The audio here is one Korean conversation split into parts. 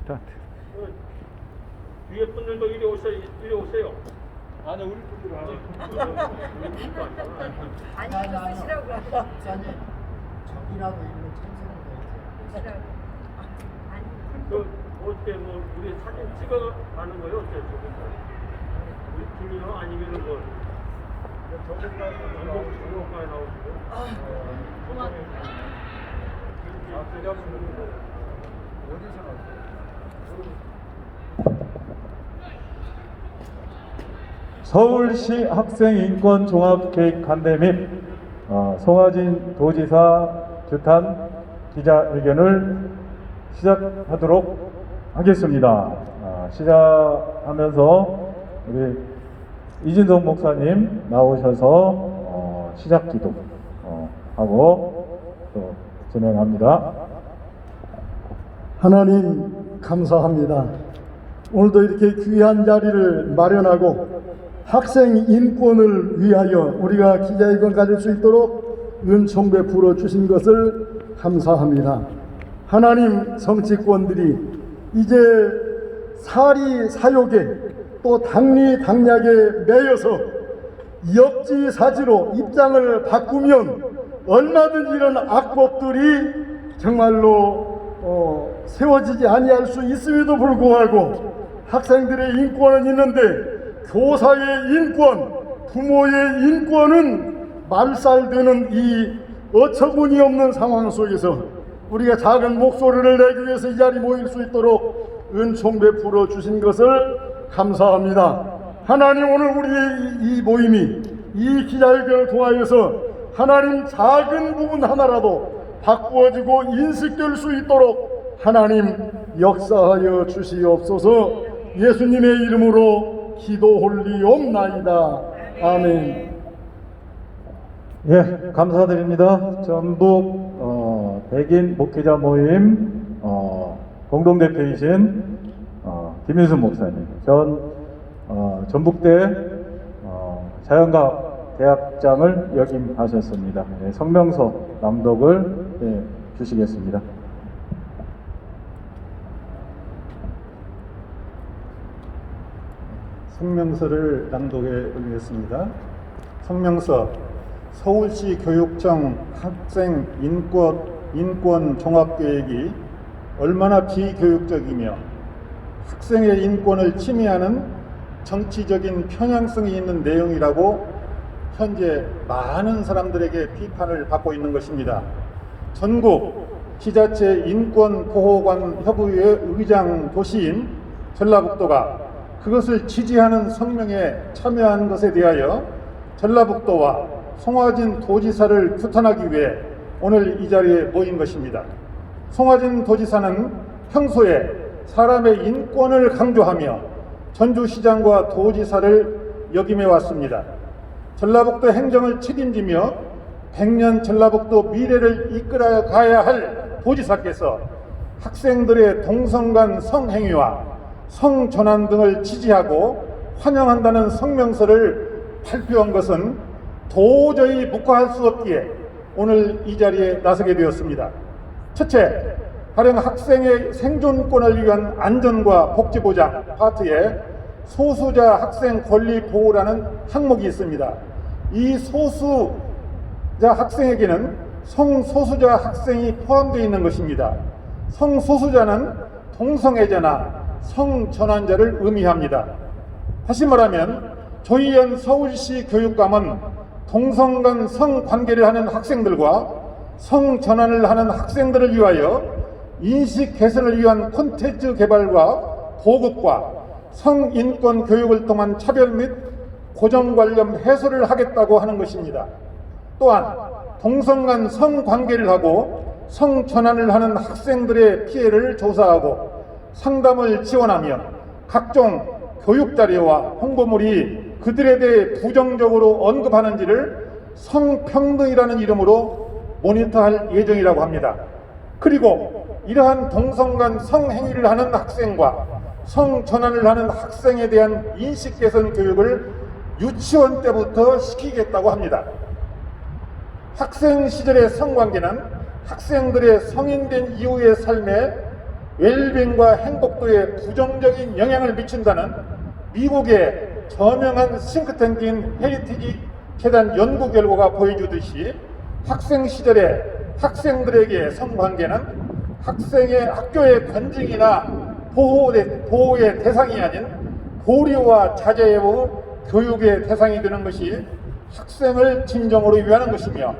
스타트. 위에 분들도 이리 오세요. 이리 오세요. 아니 우리 분들 아니 이거 쓰시라고. 아니 적이라도 있는 참석을 해야지. 아니 그 어떻게 뭐 우리 사진 찍어 가는 거예요? 어때 우리 팀이요? 아니면은 뭐 전국가에 나오시고? 어디서 갔어요? 서울시 학생인권 종합계획 관대 및 송하진 도지사 주탄 기자회견을 시작하도록 하겠습니다. 시작하면서 우리 이진동 목사님 나오셔서 시작기도 하고 또 진행합니다. 하나님 감사합니다. 오늘도 이렇게 귀한 자리를 마련하고 학생 인권을 위하여 우리가 기자회견 가질 수 있도록 은총 베풀어 주신 것을 감사합니다. 하나님, 정치권들이 이제 사리 사욕에 또 당리 당략에 매여서 역지사지로 입장을 바꾸면 얼마든지 이런 악법들이 정말로 세워지지 아니할 수 있음에도 불구하고 학생들의 인권은 있는데 교사의 인권, 부모의 인권은 말살되는 이 어처구니 없는 상황 속에서 우리가 작은 목소리를 내기 위해서 이 자리에 모일 수 있도록 은총 베풀어 주신 것을 감사합니다. 하나님, 오늘 우리의 이 모임이 이 기자회견을 통하여서 하나님 작은 부분 하나라도 바꾸어지고 인식될 수 있도록 하나님 역사하여 주시옵소서. 예수님의 이름으로 기도홀리옵나이다. 아멘. 예, 감사드립니다. 전북 백인 목회자 모임 공동대표이신 김윤순 목사님, 전 전북대 자연과학 대학장을 역임하셨습니다. 예, 성명서 낭독을 주시겠습니다. 성명서를 낭독해 올리겠습니다. 성명서. 서울시 교육청 학생 인권 종합계획이 얼마나 비교육적이며 학생의 인권을 침해하는 정치적인 편향성이 있는 내용이라고 현재 많은 사람들에게 비판을 받고 있는 것입니다. 전국 지자체 인권보호관 협의회 의장 도시인 전라북도가 그것을 지지하는 성명에 참여한 것에 대하여 전라북도와 송하진 도지사를 규탄하기 위해 오늘 이 자리에 모인 것입니다. 송하진 도지사는 평소에 사람의 인권을 강조하며 전주시장과 도지사를 역임해 왔습니다. 전라북도 행정을 책임지며 100년 전라북도 미래를 이끌어 가야 할 도지사께서 학생들의 동성간 성행위와 성전환 등을 지지하고 환영한다는 성명서를 발표한 것은 도저히 묵과할 수 없기에 오늘 이 자리에 나서게 되었습니다. 첫째, 가령 학생의 생존권을 위한 안전과 복지 보장 파트에 소수자 학생 권리 보호라는 항목이 있습니다. 이 소수자 학생에게는 성소수자 학생이 포함되어 있는 것입니다. 성소수자는 동성애자나 성전환자를 의미합니다. 다시 말하면 조희연 서울시 교육감은 동성간 성관계를 하는 학생들과 성전환을 하는 학생들을 위하여 인식 개선을 위한 콘텐츠 개발과 보급과 성인권 교육을 통한 차별 및 고정관념 해소를 하겠다고 하는 것입니다. 또한 동성간 성관계를 하고 성전환을 하는 학생들의 피해를 조사하고 상담을 지원하며 각종 교육자료와 홍보물이 그들에 대해 부정적으로 언급하는지를 성평등이라는 이름으로 모니터할 예정이라고 합니다. 그리고 이러한 동성간 성행위를 하는 학생과 성전환을 하는 학생에 대한 인식 개선 교육을 유치원 때부터 시키겠다고 합니다. 학생 시절의 성관계는 학생들의 성인된 이후의 삶에 웰빙과 행복도에 부정적인 영향을 미친다는 미국의 저명한 싱크탱크인 헤리티지 재단 연구 결과가 보여주듯이 학생 시절에 학생들에게 성관계는 학생의 학교의 관직이나 보호의 대상이 아닌 보류와 자제의 교육의 대상이 되는 것이 학생을 진정으로 위하는 것이며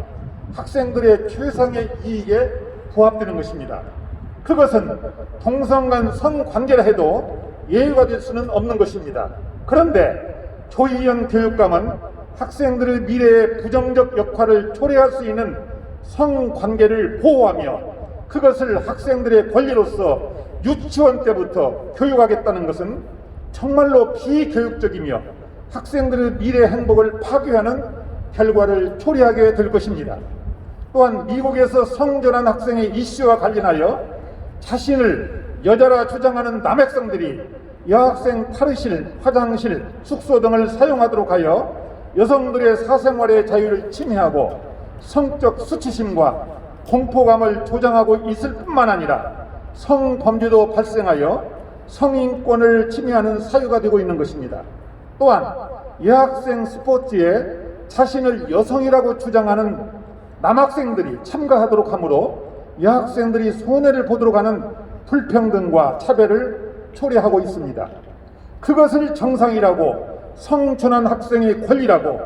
학생들의 최상의 이익에 부합되는 것입니다. 그것은 동성 간 성관계라 해도 예외가 될 수는 없는 것입니다. 그런데 조희연 교육감은 학생들의 미래의 부정적 역할을 초래할 수 있는 성관계를 보호하며 그것을 학생들의 권리로서 유치원 때부터 교육하겠다는 것은 정말로 비교육적이며 학생들의 미래 행복을 파괴하는 결과를 초래하게 될 것입니다. 또한 미국에서 성전환 학생의 이슈와 관련하여 자신을 여자라 주장하는 남학생들이 여학생 탈의실, 화장실, 숙소 등을 사용하도록 하여 여성들의 사생활의 자유를 침해하고 성적 수치심과 공포감을 조장하고 있을 뿐만 아니라 성범죄도 발생하여 성인권을 침해하는 사유가 되고 있는 것입니다. 또한 여학생 스포츠에 자신을 여성이라고 주장하는 남학생들이 참가하도록 하므로 여학생들이 손해를 보도록 하는 불평등과 차별을 초래하고 있습니다. 그것을 정상이라고 성전환 학생의 권리라고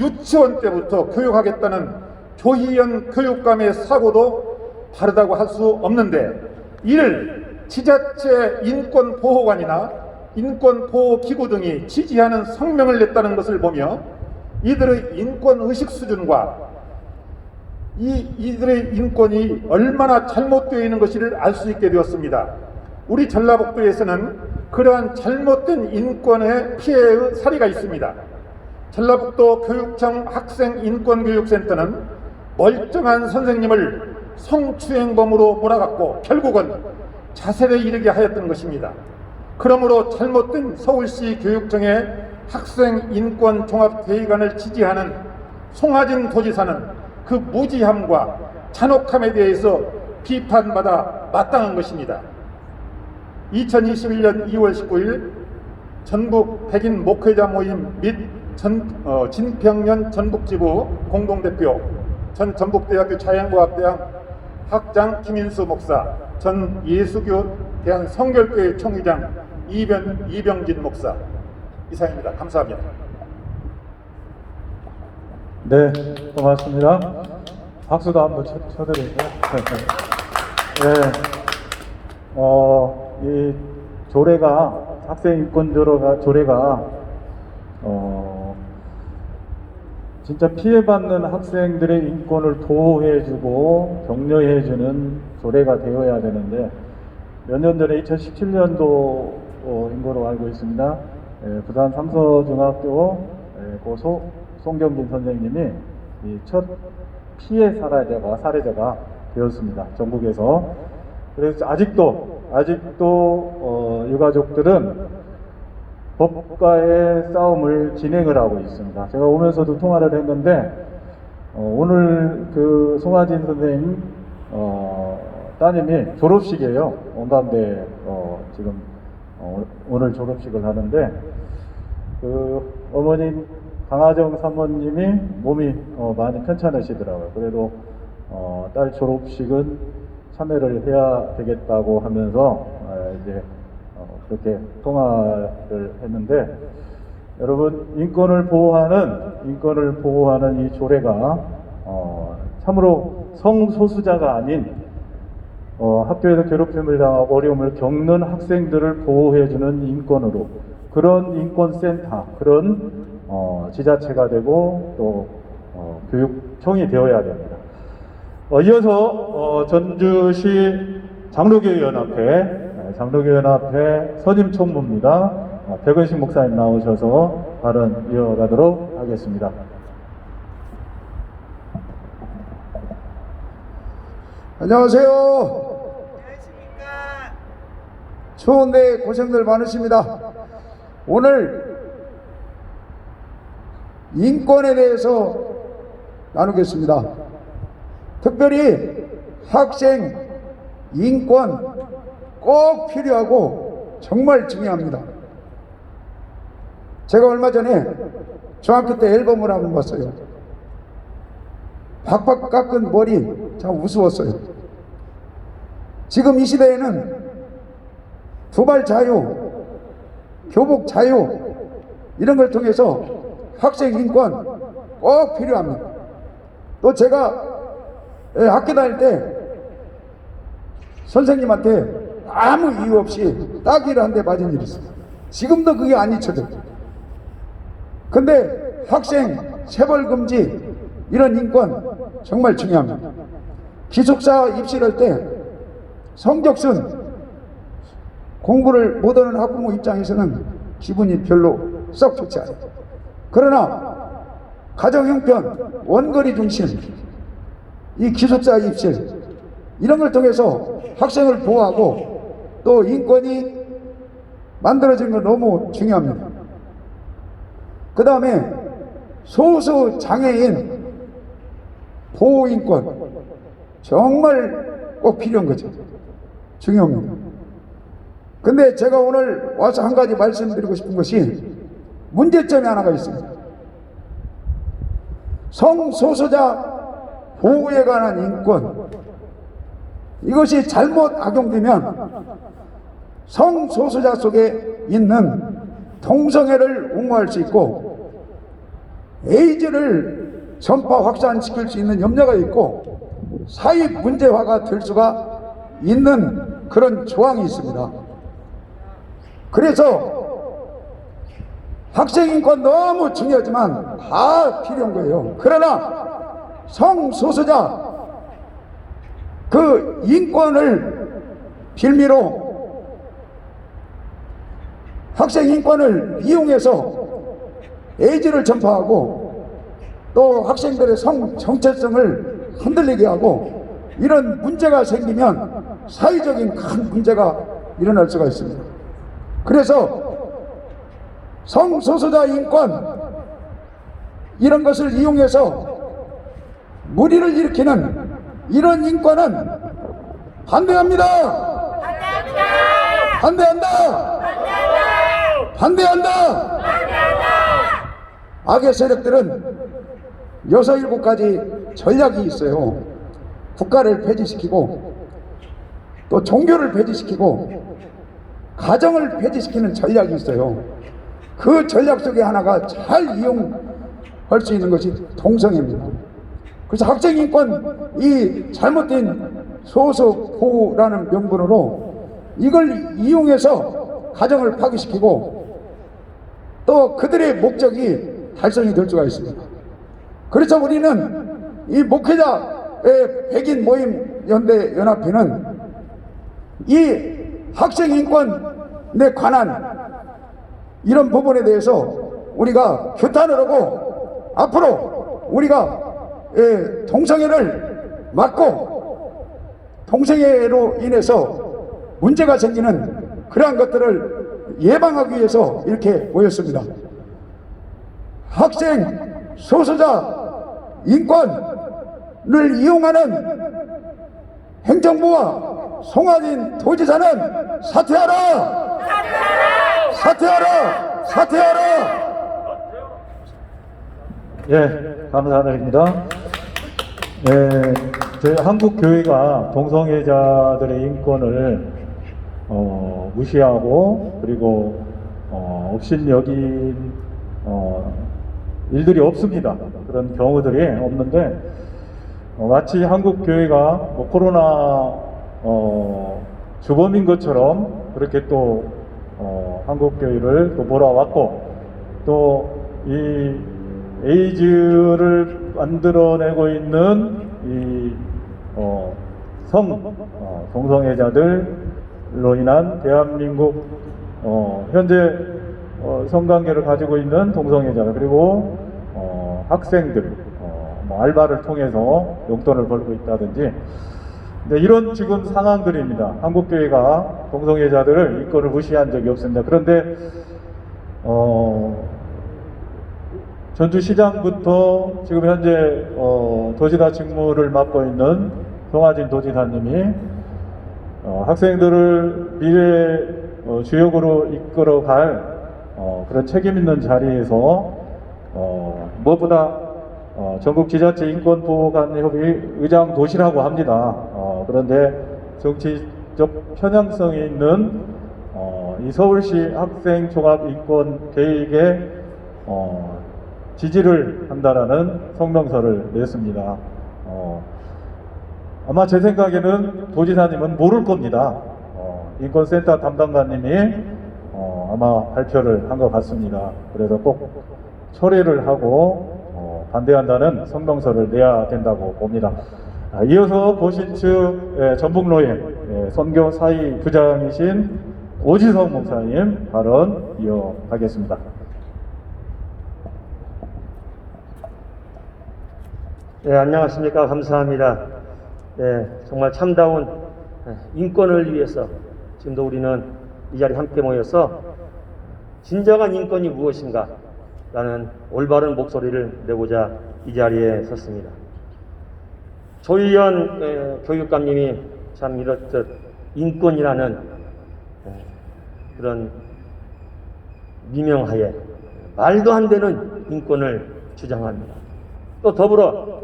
유치원 때부터 교육하겠다는 조희연 교육감의 사고도 바르다고 할 수 없는데 이를 지자체 인권보호관이나 인권보호기구 등이 지지하는 성명을 냈다는 것을 보며 이들의 인권의식 수준과 이들의 인권이 얼마나 잘못되어 있는 것을 알 수 있게 되었습니다. 우리 전라북도에서는 그러한 잘못된 인권의 피해의 사례가 있습니다. 전라북도 교육청 학생인권교육센터는 멀쩡한 선생님을 성추행범으로 몰아갔고 결국은 자살에 이르게 하였던 것입니다. 그러므로 잘못된 서울시 교육청의 학생인권종합대의관을 지지하는 송하진 도지사는 그 무지함과 잔혹함에 대해서 비판받아 마땅한 것입니다. 2021년 2월 19일 전북 백인 목회자 모임 및 진평면 전북지부 공동대표 전 전북대학교 자연과학대학 학장 김인수 목사, 전 예수교 대한성결교회 총회장 이병진 목사, 이상입니다. 감사합니다. 네, 고맙습니다. 박수도 한번 쳐드릴까요? 네. 이 조례가, 학생인권 조례가, 진짜 피해받는 학생들의 인권을 보호해주고 격려해주는 조례가 되어야 되는데, 몇 년 전에 2017년도인 거로 알고 있습니다. 부산 삼서중학교 송경진 선생님이 이 첫 피해 사례자가 되었습니다. 전국에서. 그래서 아직도 유가족들은 법과의 싸움을 진행을 하고 있습니다. 제가 오면서도 통화를 했는데 오늘 그 송하진 선생님 따님이 졸업식이에요. 원광대 지금 오늘 졸업식을 하는데 그 어머님 강하정 사모님이 몸이 많이 편찮으시더라고요. 그래도 딸 졸업식은 참여를 해야 되겠다고 하면서 이제 그렇게 통화를 했는데, 여러분 인권을 보호하는 이 조례가 참으로 성소수자가 아닌 학교에서 괴롭힘을 당하고 어려움을 겪는 학생들을 보호해주는 인권으로, 그런 인권센터, 그런 지자체가 되고 또 교육청이 되어야 됩니다. 이어서 전주시 장로교연합회 선임 총무입니다. 백은식 목사님 나오셔서 발언 이어가도록 하겠습니다. 안녕하세요. 추운데 고생들 많으십니다. 오늘 인권에 대해서 나누겠습니다. 특별히 학생 인권 꼭 필요하고 정말 중요합니다. 제가 얼마 전에 중학교 때 앨범을 한번 봤어요. 박박 깎은 머리 참 우스웠어요. 지금 이 시대에는 두발 자유, 교복 자유 이런 걸 통해서 학생 인권 꼭 필요합니다. 또 제가 학교 다닐 때 선생님한테 아무 이유 없이 따귀를 한 대 맞은 일이 있어요. 지금도 그게 안 잊혀져요. 근데 학생 체벌 금지 이런 인권 정말 중요합니다. 기숙사 입실할 때 성적순 공부를 못하는 학부모 입장에서는 기분이 별로 썩 좋지 않아요. 그러나 가정 형편, 원거리 중심, 이 기숙사 입실 이런 걸 통해서 학생을 보호하고 또 인권이 만들어지는 건 너무 중요합니다. 그 다음에 소수 장애인 보호인권 정말 꼭 필요한 거죠. 중요합니다. 근데 제가 오늘 와서 한 가지 말씀드리고 싶은 것이 문제점이 하나가 있습니다. 성소수자 보호에 관한 인권 이것이 잘못 악용되면 성소수자 속에 있는 동성애를 옹호할 수 있고 에이즈를 전파 확산시킬 수 있는 염려가 있고 사회 문제화가 될 수가 있는 그런 조항이 있습니다. 그래서 학생 인권 너무 중요하지만 다 필요한 거예요. 그러나 성소수자 그 인권을 빌미로 학생 인권을 이용해서 에이즈를 전파하고 또 학생들의 성 정체성을 흔들리게 하고 이런 문제가 생기면 사회적인 큰 문제가 일어날 수가 있습니다. 그래서 성소수자 인권 이런 것을 이용해서 무리를 일으키는 이런 인권은 반대합니다. 반대한다. 반대한다. 악의 세력들은 6, 7가지 전략이 있어요. 국가를 폐지시키고 또 종교를 폐지시키고 가정을 폐지시키는 전략이 있어요. 그 전략 속에 하나가 잘 이용할 수 있는 것이 동성애입니다. 그래서 학생 인권 이 잘못된 소수 보호라는 명분으로 이걸 이용해서 가정을 파괴시키고 또 그들의 목적이 달성이 될 수가 있습니다. 그래서 우리는 이 목회자의 백인 모임 연대 연합회는 이 학생 인권에 관한 이런 부분에 대해서 우리가 규탄을 하고 앞으로 우리가 동성애를 막고 동성애로 인해서 문제가 생기는 그러한 것들을 예방하기 위해서 이렇게 모였습니다. 학생 소수자 인권을 이용하는 행정부와 송하진 도지사는 사퇴하라! 사퇴하라! 사퇴하라! 예, 감사드립니다. 예, 저희 한국교회가 동성애자들의 인권을 무시하고 그리고 업신여긴 일들이 없습니다. 그런 경우들이 없는데 마치 한국교회가 뭐 코로나 주범인 것처럼 그렇게 또 한국교회를 또 몰아왔고 또 이 에이즈를 만들어내고 있는 이 동성애자들로 인한 대한민국 현재 성관계를 가지고 있는 동성애자들 그리고 학생들 뭐 알바를 통해서 용돈을 벌고 있다든지 네, 이런 지금 상황들입니다. 한국교회가 동성애자들을 인권을 무시한 적이 없습니다. 그런데 전주시장부터 지금 현재 도지사 직무를 맡고 있는 송하진 도지사님이 학생들을 미래 주역으로 이끌어갈 그런 책임 있는 자리에서 무엇보다 전국 지자체 인권보호관협의 의장 도시라고 합니다. 그런데 정치적 편향성이 있는 이 서울시 학생 종합 인권 계획에 지지를 한다라는 성명서를 냈습니다. 아마 제 생각에는 도지사님은 모를 겁니다. 인권센터 담당관님이 아마 발표를 한 것 같습니다. 그래서 꼭 철회를 하고 반대한다는 성명서를 내야 된다고 봅니다. 이어서 고신축 전북로의 선교 사이 부장이신 오지성 목사님 발언 이어가겠습니다. 네, 안녕하십니까. 감사합니다. 네, 정말 참다운 인권을 위해서 지금도 우리는 이 자리에 함께 모여서 진정한 인권이 무엇인가 라는 올바른 목소리를 내고자 이 자리에 섰습니다. 조희연 교육감님이 참 이렇듯 인권이라는 그런 미명하에 말도 안 되는 인권을 주장합니다. 또 더불어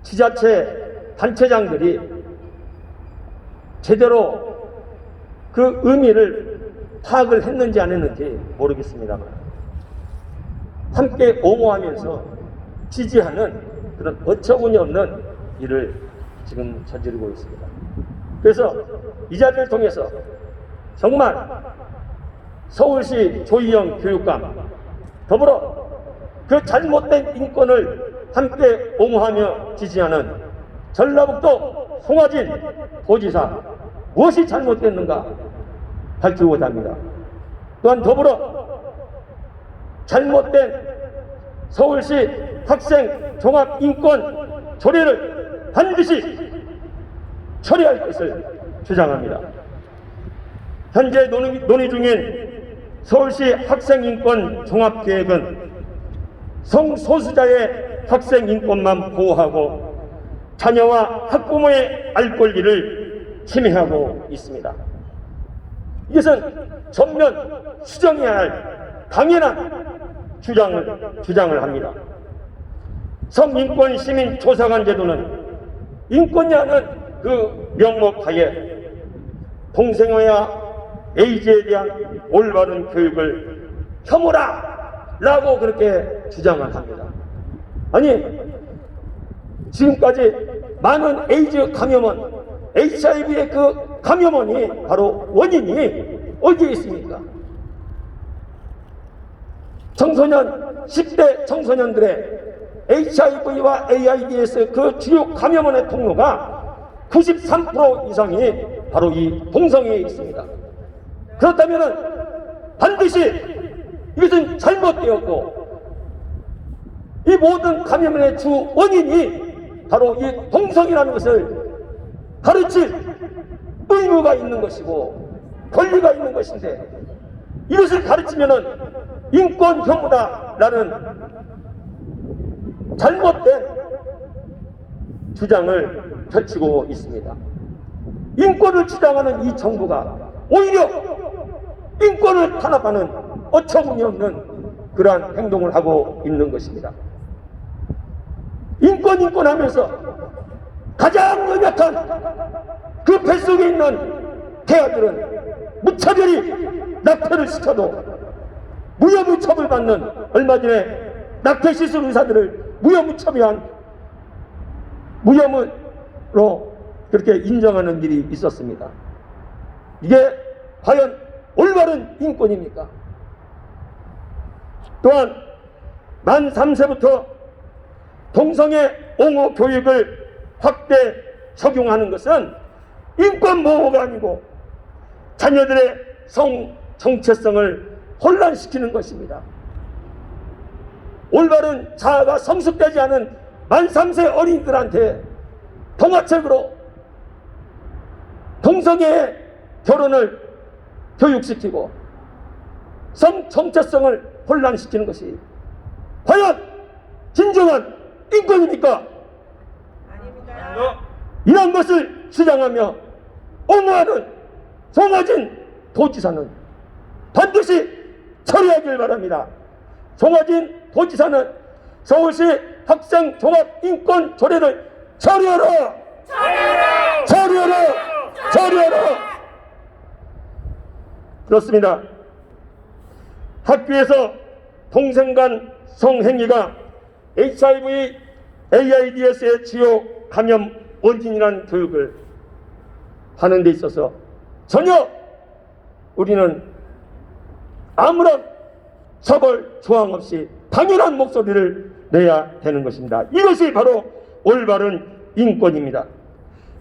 지자체 단체장들이 제대로 그 의미를 파악을 했는지 안 했는지 모르겠습니다만 함께 옹호하면서 지지하는 그런 어처구니 없는 일을 지금 저지르고 있습니다. 그래서 이 자리를 통해서 정말 서울시 조희영 교육감 더불어 그 잘못된 인권을 함께 옹호하며 지지하는 전라북도 송화진 도지사 무엇이 잘못됐는가 밝히고자 합니다. 또한 더불어 잘못된 서울시 학생 종합인권 조례를 반드시 처리할 것을 주장합니다. 현재 논의 중인 서울시 학생인권 종합계획은 성소수자의 학생인권만 보호하고 자녀와 학부모의 알 권리를 침해하고 있습니다. 이것은 전면 수정해야 할 당연한 주장을 합니다. 성인권 시민 조사관 제도는 인권이라는 그 명목하에 동성애와 에이즈에 대한 올바른 교육을 혐오라 라고 그렇게 주장을 합니다. 아니 지금까지 많은 에이즈 감염원 HIV의 그 감염원이 바로 원인이 어디에 있습니까? 청소년 10대 청소년들의 HIV와 AIDS 그 주요 감염원의 통로가 93% 이상이 바로 이 동성애에 있습니다. 그렇다면 반드시 이것은 잘못되었고 이 모든 감염의 주 원인이 바로 이 동성이라는 것을 가르칠 의무가 있는 것이고 권리가 있는 것인데 이것을 가르치면은 인권 혐오다라는 잘못된 주장을 펼치고 있습니다. 인권을 주장하는 이 정부가 오히려 인권을 탄압하는 어처구니 없는 그러한 행동을 하고 있는 것입니다. 인권 하면서 가장 연약한 그 뱃속에 있는 태아들은 무차별히 낙태를 시켜도 무혐의 처벌받는 얼마 전에 낙태 시술 의사들을 무혐의 처벌한 무혐의로 그렇게 인정하는 일이 있었습니다. 이게 과연 올바른 인권입니까? 또한 만 3세부터 동성애 옹호 교육을 확대 적용하는 것은 인권 보호가 아니고 자녀들의 성 정체성을 혼란시키는 것입니다. 올바른 자아가 성숙되지 않은 만 3세 어린이들한테 동화책으로 동성애 결혼을 교육시키고 성 정체성을 혼란시키는 것이 과연 진정한 인권입니까? 아닙니다. 이런 것을 주장하며 옹호하는 송화진 도지사는 반드시 처리하길 바랍니다. 송화진 도지사는 서울시 학생 종합 인권 조례를 처리하라! 처리하라! 그렇습니다. 학교에서 동생 간 성행위가 HIV, AIDS의 주요 감염 원인이라는 교육을 하는 데 있어서 전혀 우리는 아무런 처벌 조항 없이 당연한 목소리를 내야 되는 것입니다. 이것이 바로 올바른 인권입니다.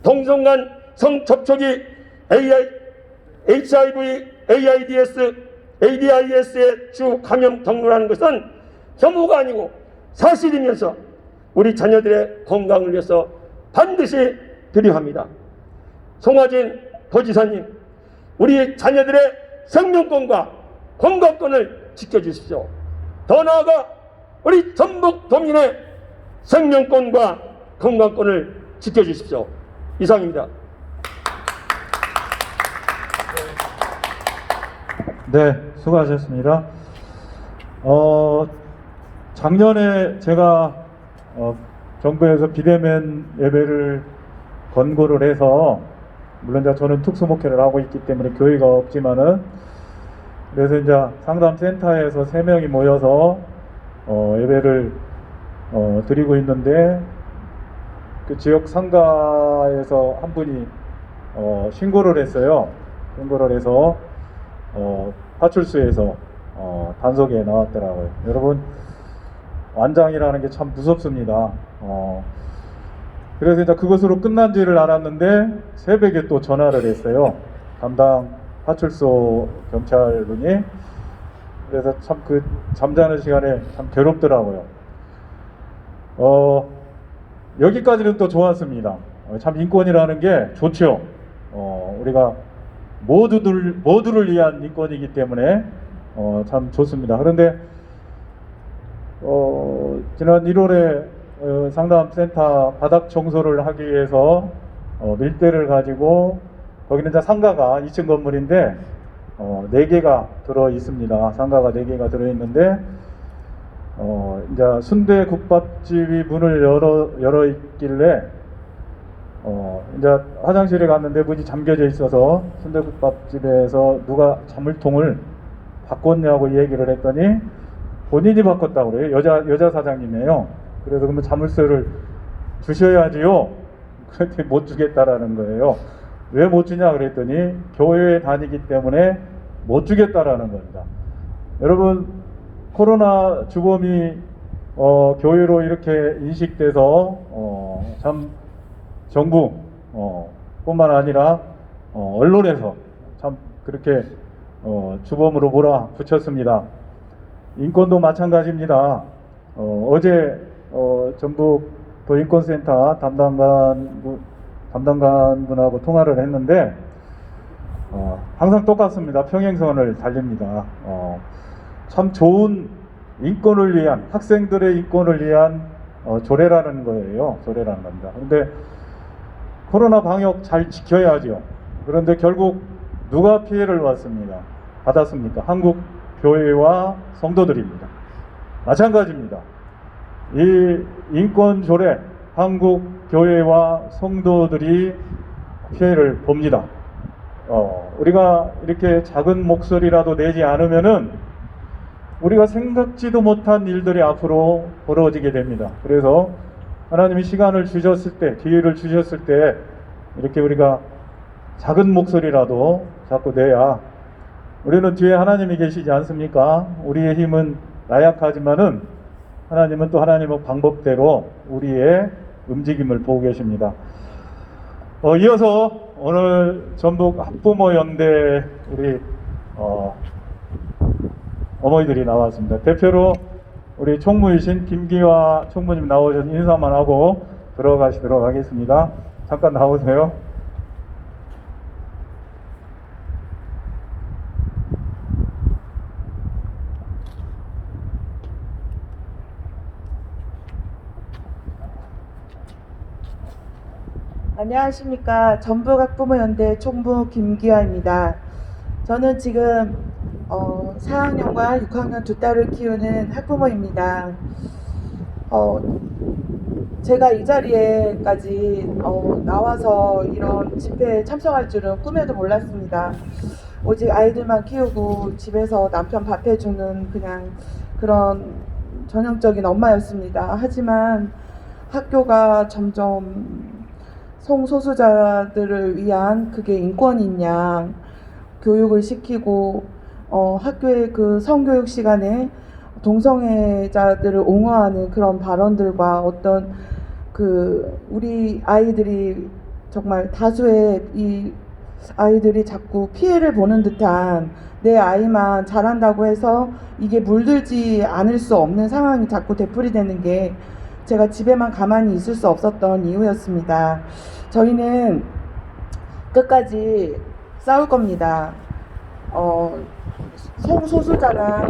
동성 간 성접촉이 HIV, AIDS, ADIS의 주 감염 경로라는 것은 혐오가 아니고 사실이면서 우리 자녀들의 건강을 위해서 반드시 필요합니다. 송화진 도지사님, 우리 자녀들의 생명권과 건강권을 지켜주십시오. 더 나아가 우리 전북 도민의 생명권과 건강권을 지켜주십시오. 이상입니다. 네, 수고하셨습니다. 작년에 제가 정부에서 비대면 예배를 권고를 해서, 물론 이제 저는 특수목회를 하고 있기 때문에 교회가 없지만은, 그래서 이제 상담센터에서 3명이 모여서 예배를 드리고 있는데, 그 지역 상가에서 한 분이 신고를 했어요. 신고를 해서 파출소에서 단속에 나왔더라고요. 여러분, 완장이라는 게 참 무섭습니다. 그래서 이제 그것으로 끝난 줄을 알았는데 새벽에 또 전화를 했어요. 담당 파출소 경찰분이. 그래서 참 그 잠자는 시간에 참 괴롭더라고요. 여기까지는 또 좋았습니다. 참 인권이라는 게 좋죠. 우리가 모두를 위한 인권이기 때문에 참 좋습니다. 그런데 지난 1월에 상담센터 바닥 청소를 하기 위해서 밀대를 가지고, 거기는 이제 상가가 2층 건물인데 4개가 들어 있습니다. 상가가 4개가 들어 있는데 이제 순대국밥집이 문을 열어 있길래 이제 화장실에 갔는데 문이 잠겨져 있어서 순대국밥집에서 누가 자물통을 바꿨냐고 얘기를 했더니 본인이 바꿨다고 그래요. 여자 사장님이에요. 그래서 그러면 자물쇠를 주셔야지요. 그랬더니 못 주겠다라는 거예요. 왜 못 주냐 그랬더니 교회에 다니기 때문에 못 주겠다라는 겁니다. 여러분, 코로나 주범이 교회로 이렇게 인식돼서 참 정부 뿐만 아니라 언론에서 참 그렇게 주범으로 몰아붙였습니다. 인권도 마찬가지입니다. 어제 전북 도인권센터 담당관분하고 통화를 했는데 항상 똑같습니다. 평행선을 달립니다. 참 좋은 인권을 위한, 학생들의 인권을 위한 조례라는 거예요. 조례라는 겁니다. 그런데 코로나 방역 잘 지켜야죠. 그런데 결국 누가 피해를 받았습니까? 한국 교회와 성도들입니다. 마찬가지입니다. 이 인권 조례, 한국 교회와 성도들이 피해를 봅니다. 우리가 이렇게 작은 목소리라도 내지 않으면은 우리가 생각지도 못한 일들이 앞으로 벌어지게 됩니다. 그래서 하나님이 시간을 주셨을 때, 기회를 주셨을 때 이렇게 우리가 작은 목소리라도 자꾸 내야, 우리는 뒤에 하나님이 계시지 않습니까? 우리의 힘은 나약하지만은 하나님은 또 하나님의 방법대로 우리의 움직임을 보고 계십니다. 이어서 오늘 전북 학부모 연대 우리 어머니들이 나왔습니다. 대표로 우리 총무이신 김기화 총무님 나오셔서 인사만 하고 들어가시도록 하겠습니다. 잠깐 나오세요. 안녕하십니까. 전북학부모연대 총무 김기화입니다. 저는 지금 4학년과 6학년 두 딸을 키우는 학부모입니다. 제가 이 자리에까지 나와서 이런 집회에 참석할 줄은 꿈에도 몰랐습니다. 오직 아이들만 키우고 집에서 남편 밥 해주는 그냥 그런 전형적인 엄마였습니다. 하지만 학교가 점점 성소수자들을 위한 그게 인권인 양 교육을 시키고 학교의 그 성교육 시간에 동성애자들을 옹호하는 그런 발언들과 어떤 우리 아이들이 정말 다수의 이 아이들이 자꾸 피해를 보는 듯한 내 아이만 잘한다고 해서 이게 물들지 않을 수 없는 상황이 자꾸 되풀이되는 게 제가 집에만 가만히 있을 수 없었던 이유였습니다. 저희는 끝까지 싸울 겁니다. 성소수자나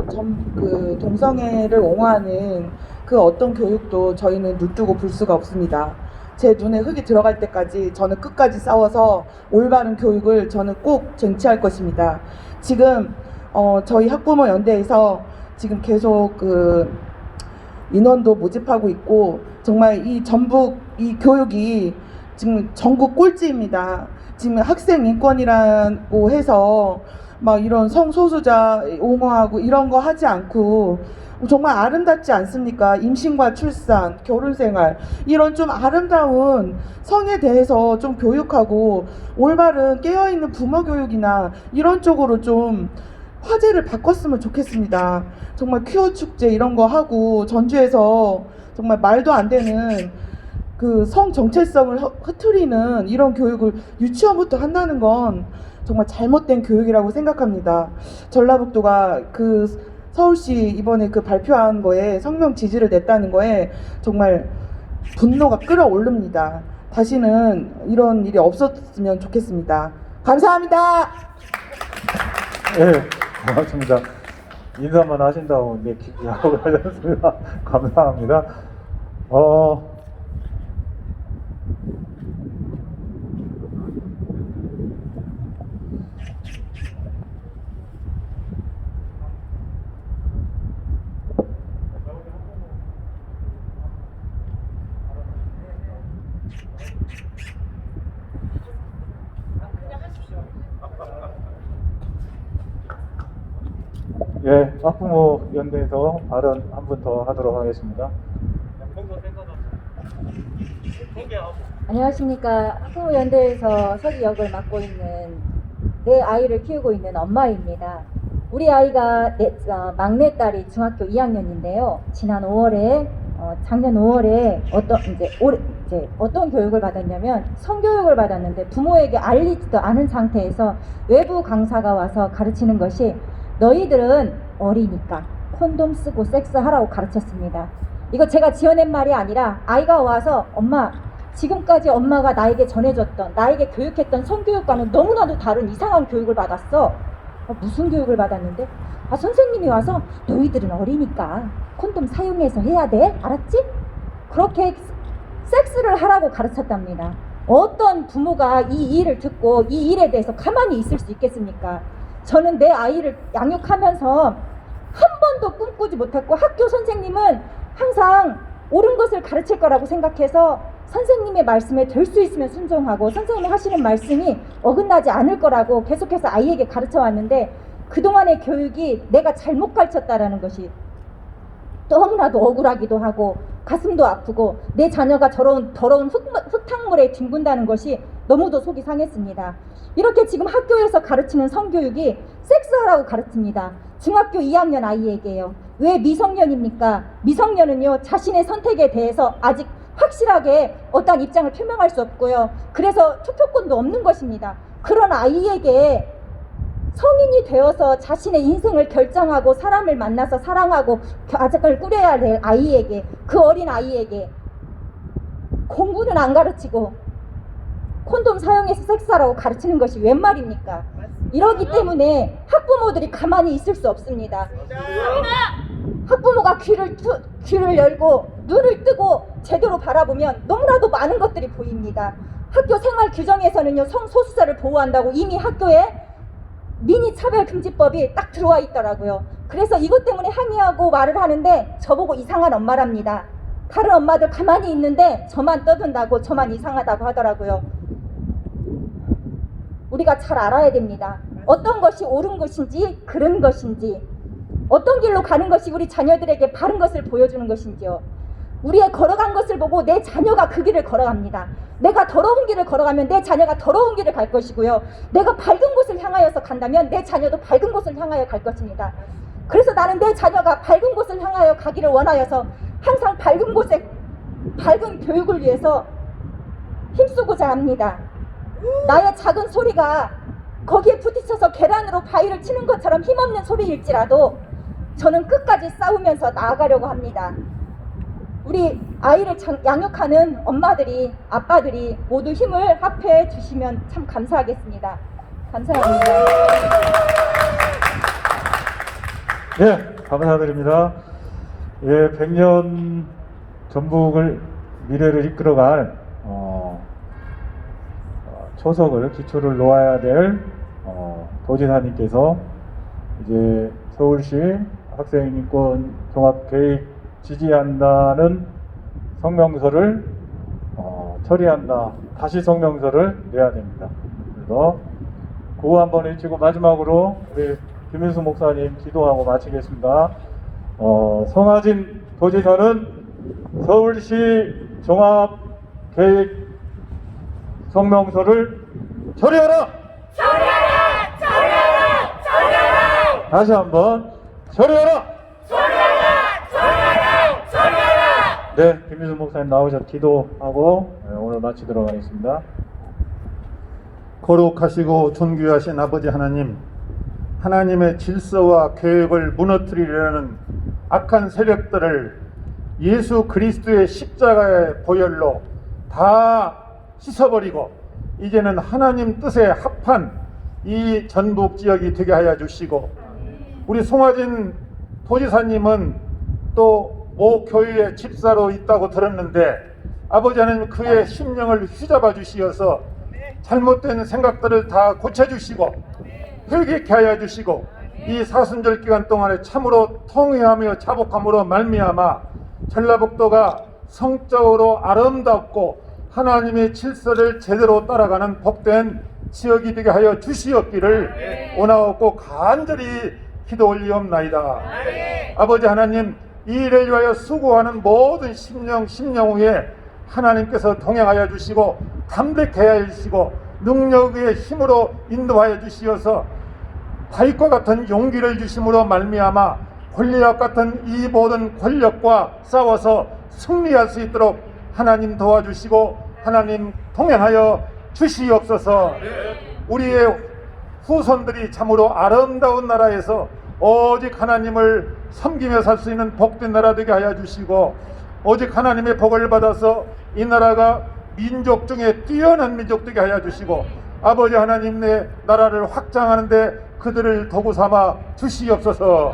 동성애를 옹호하는 그 어떤 교육도 저희는 눈뜨고 볼 수가 없습니다. 제 눈에 흙이 들어갈 때까지 저는 끝까지 싸워서 올바른 교육을 저는 꼭 쟁취할 것입니다. 지금 저희 학부모 연대에서 지금 계속 인원도 모집하고 있고 정말 이 전북 이 교육이 지금 전국 꼴찌입니다. 지금 학생 인권이라고 해서 막 이런 성소수자 옹호하고 이런 거 하지 않고 정말 아름답지 않습니까? 임신과 출산, 결혼생활 이런 좀 아름다운 성에 대해서 좀 교육하고 올바른 깨어있는 부모 교육이나 이런 쪽으로 좀 화제를 바꿨으면 좋겠습니다. 정말 퀴어 축제 이런 거 하고 전주에서 정말 말도 안 되는 그 성 정체성을 흐트리는 이런 교육을 유치원부터 한다는 건 정말 잘못된 교육이라고 생각합니다. 전라북도가 서울시 이번에 발표한 거에 성명 지지를 냈다는 거에 정말 분노가 끓어오릅니다. 다시는 이런 일이 없었으면 좋겠습니다. 감사합니다. 네, 고맙습니다. 인사만 하신다고 기기하고 가셨습니다. 감사합니다. 예, 학부모 연대에서 발언 한 분 더 하도록 하겠습니다. 안녕하십니까. 학부모연대에서 서기 역을 맡고 있는 내 아이를 키우고 있는 엄마입니다. 우리 아이가 막내딸이 중학교 2학년인데요. 지난 5월에 작년 5월에 어떤 교육을 받았냐면 성교육을 받았는데 부모에게 알리지도 않은 상태에서 외부 강사가 와서 가르치는 것이 너희들은 어리니까 콘돔 쓰고 섹스하라고 가르쳤습니다. 이거 제가 지어낸 말이 아니라 아이가 와서 엄마 지금까지 엄마가 나에게 전해줬던 나에게 교육했던 성교육과는 너무나도 다른 이상한 교육을 받았어. 무슨 교육을 받았는데 선생님이 와서 너희들은 어리니까 콘돔 사용해서 해야 돼 알았지? 그렇게 섹스를 하라고 가르쳤답니다. 어떤 부모가 이 일을 듣고 이 일에 대해서 가만히 있을 수 있겠습니까? 저는 내 아이를 양육하면서 한 번도 꿈꾸지 못했고 학교 선생님은 항상 옳은 것을 가르칠 거라고 생각해서 선생님의 말씀에 될 수 있으면 순종하고 선생님이 하시는 말씀이 어긋나지 않을 거라고 계속해서 아이에게 가르쳐 왔는데 그동안의 교육이 내가 잘못 가르쳤다라는 것이 너무나도 억울하기도 하고 가슴도 아프고 내 자녀가 저런 더러운 흙탕물에 뒹군다는 것이 너무도 속이 상했습니다. 이렇게 지금 학교에서 가르치는 성교육이 섹스하라고 가르칩니다. 중학교 2학년 아이에게요. 왜 미성년입니까? 미성년은요 자신의 선택에 대해서 아직 확실하게 어떤 입장을 표명할 수 없고요. 그래서 투표권도 없는 것입니다. 그런 아이에게 성인이 되어서 자신의 인생을 결정하고 사람을 만나서 사랑하고 가정을 꾸려야 될 아이에게 그 어린 아이에게 공부는 안 가르치고 콘돔 사용해서 섹스하라고 가르치는 것이 웬 말입니까? 이러기 때문에 학부모들이 가만히 있을 수 없습니다. 학부모가 귀를 열고 눈을 뜨고 제대로 바라보면 너무나도 많은 것들이 보입니다. 학교 생활 규정에서는요, 성소수자를 보호한다고 이미 학교에 미니차별금지법이 딱 들어와 있더라고요. 그래서 이것 때문에 항의하고 말을 하는데 저보고 이상한 엄마랍니다. 다른 엄마들 가만히 있는데 저만 떠든다고, 저만 이상하다고 하더라고요. 우리가 잘 알아야 됩니다. 어떤 것이 옳은 것인지 그른 것인지, 어떤 길로 가는 것이 우리 자녀들에게 바른 것을 보여주는 것인지요. 우리의 걸어간 것을 보고 내 자녀가 그 길을 걸어갑니다. 내가 더러운 길을 걸어가면 내 자녀가 더러운 길을 갈 것이고요. 내가 밝은 곳을 향하여서 간다면 내 자녀도 밝은 곳을 향하여 갈 것입니다. 그래서 나는 내 자녀가 밝은 곳을 향하여 가기를 원하여서 항상 밝은 곳에, 밝은 교육을 위해서 힘쓰고자 합니다. 나의 작은 소리가 거기에 부딪혀서 계란으로 바위를 치는 것처럼 힘없는 소리일지라도 저는 끝까지 싸우면서 나아가려고 합니다. 우리 아이를 양육하는 엄마들이, 아빠들이 모두 힘을 합해 주시면 참 감사하겠습니다. 감사합니다. 예, 감사드립니다. 예, 100년 전북을 미래를 이끌어갈 초석을, 기초를 놓아야 될 도지사님께서 이제 서울시 학생인권 종합계획 지지한다는 성명서를 처리한다. 다시 성명서를 내야 됩니다. 그래서 구호 한번 외치고 마지막으로 우리 김윤수 목사님 기도하고 마치겠습니다. 성하진 도지사는 서울시 종합계획 성명서를 처리하라! 처리하라! 처리하라! 처리하라! 다시 한번 처리하라! 처리하라! 처리하라! 처리하라! 네, 김민수 목사님 나오셔서 기도하고 오늘 마치도록 하겠습니다. 거룩하시고 존귀하신 아버지 하나님, 하나님의 질서와 계획을 무너뜨리려는 악한 세력들을 예수 그리스도의 십자가의 보혈로 다 씻어버리고 이제는 하나님 뜻에 합한 이 전북 지역이 되게 하여 주시고, 우리 송하진 도지사님은 또 모 교회의 집사로 있다고 들었는데 아버지 하나님 그의 심령을 휘잡아 주시어서 잘못된 생각들을 다 고쳐주시고 회개케 하여 주시고 이 사순절 기간 동안에 참으로 통회하며 자복함으로 말미암아 전라북도가 성적으로 아름답고 하나님의 질서를 제대로 따라가는 복된 지역이 되게 하여 주시옵기를 원하옵고 간절히 기도 올리옵나이다. 아버지 하나님, 이 일을 위하여 수고하는 모든 심령 위에 하나님께서 동행하여 주시고 담대케 하여 주시고 능력의 힘으로 인도하여 주시어서 다윗과 같은 용기를 주심으로 말미암아 골리앗 같은 이 모든 권력과 싸워서 승리할 수 있도록 하나님 도와주시고 하나님 동행하여 주시옵소서. 우리의 후손들이 참으로 아름다운 나라에서 오직 하나님을 섬기며 살 수 있는 복된 나라 되게 하여 주시고 오직 하나님의 복을 받아서 이 나라가 민족 중에 뛰어난 민족 되게 하여 주시고 아버지 하나님 내 나라를 확장하는데 그들을 도구 삼아 주시옵소서.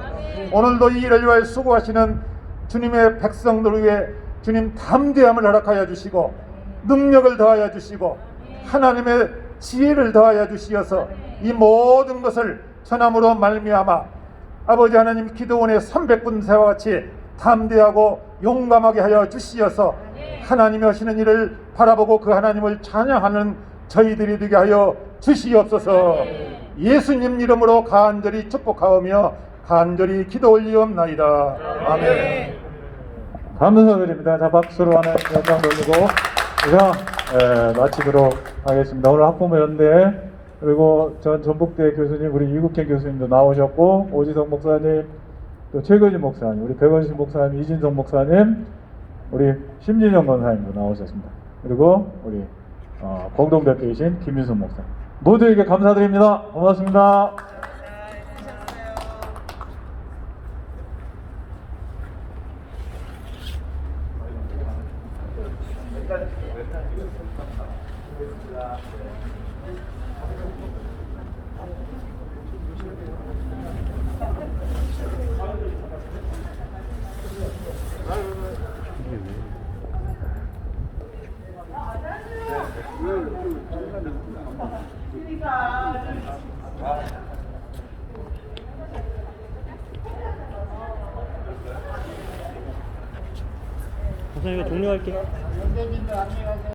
오늘도 이 일을 위하여 수고하시는 주님의 백성들을 위해 주님 담대함을 허락하여 주시고 능력을 더하여 주시고 하나님의 지혜를 더하여 주시어서 이 모든 것을 전함으로 말미암아 아버지 하나님 기도원의 300군사와 같이 담대하고 용감하게 하여 주시어서 하나님이 하시는 일을 바라보고 그 하나님을 찬양하는 저희들이 되게 하여 주시옵소서. 예수님 이름으로 간절히 축복하오며 간절히 기도 올리옵나이다. 아멘. 감사드립니다. 자, 박수로 하는 영광 돌리고 우리가 마치도록 하겠습니다. 오늘 학부모 연대 그리고 전 전북대 교수님, 우리 이국현 교수님도 나오셨고 오지성 목사님, 또 최근희 목사님, 우리 백원식 목사님, 이진성 목사님, 우리 심진영 권사님도 나오셨습니다. 그리고 우리 공동대표이신 김윤수 목사님 모두에게 감사드립니다. 고맙습니다. 우선 이거 종료할게요. 연대님도 안녕하세요.